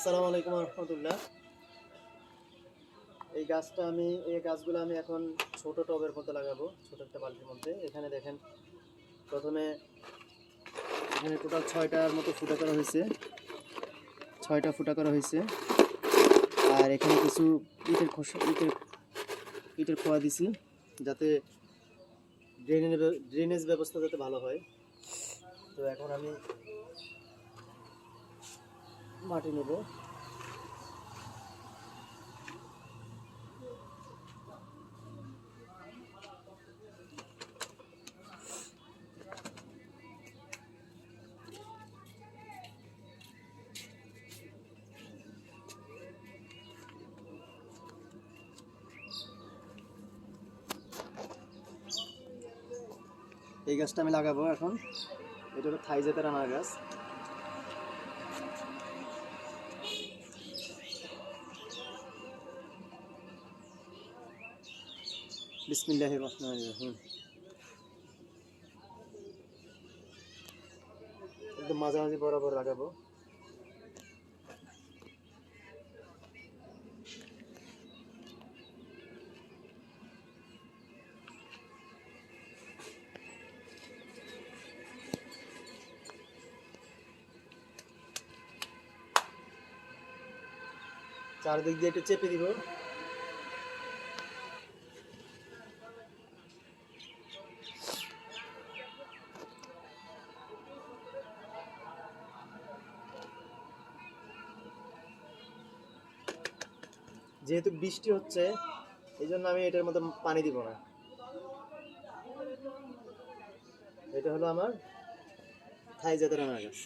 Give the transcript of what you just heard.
আসসালামু আলাইকুম রহমতুল্লাহ। এই গাছগুলো আমি এখন ছোট টবের মধ্যে লাগাবো, ছোট একটা বালতির মধ্যে। এখানে দেখেন, প্রথমে এখানে টোটাল 6টার মতো ফুটা করা হয়েছে, 6টা ফুটা করা হয়েছে। আর এখানে কিছু ইটের খোয়া দিছি, যাতে ড্রেনেজ ব্যবস্থা যাতে ভালো হয়। তো এখন আমি মাটি নেব। এই গাছটা আমি লাগাবো এখন। এটা হলো থাই জাতের আনার গাছ। বিসমিল্লাহির রহমানির রহিম। একদম মাঝামাঝি বরাবর লাগাবো। চারদিক দিয়ে একটু চেপে দিব। যেহেতু বৃষ্টি হচ্ছে, এই জন্য আমি এটার মধ্যে পানি দিব না। এটা হলো আমার থাই জাতের আনার গাছ।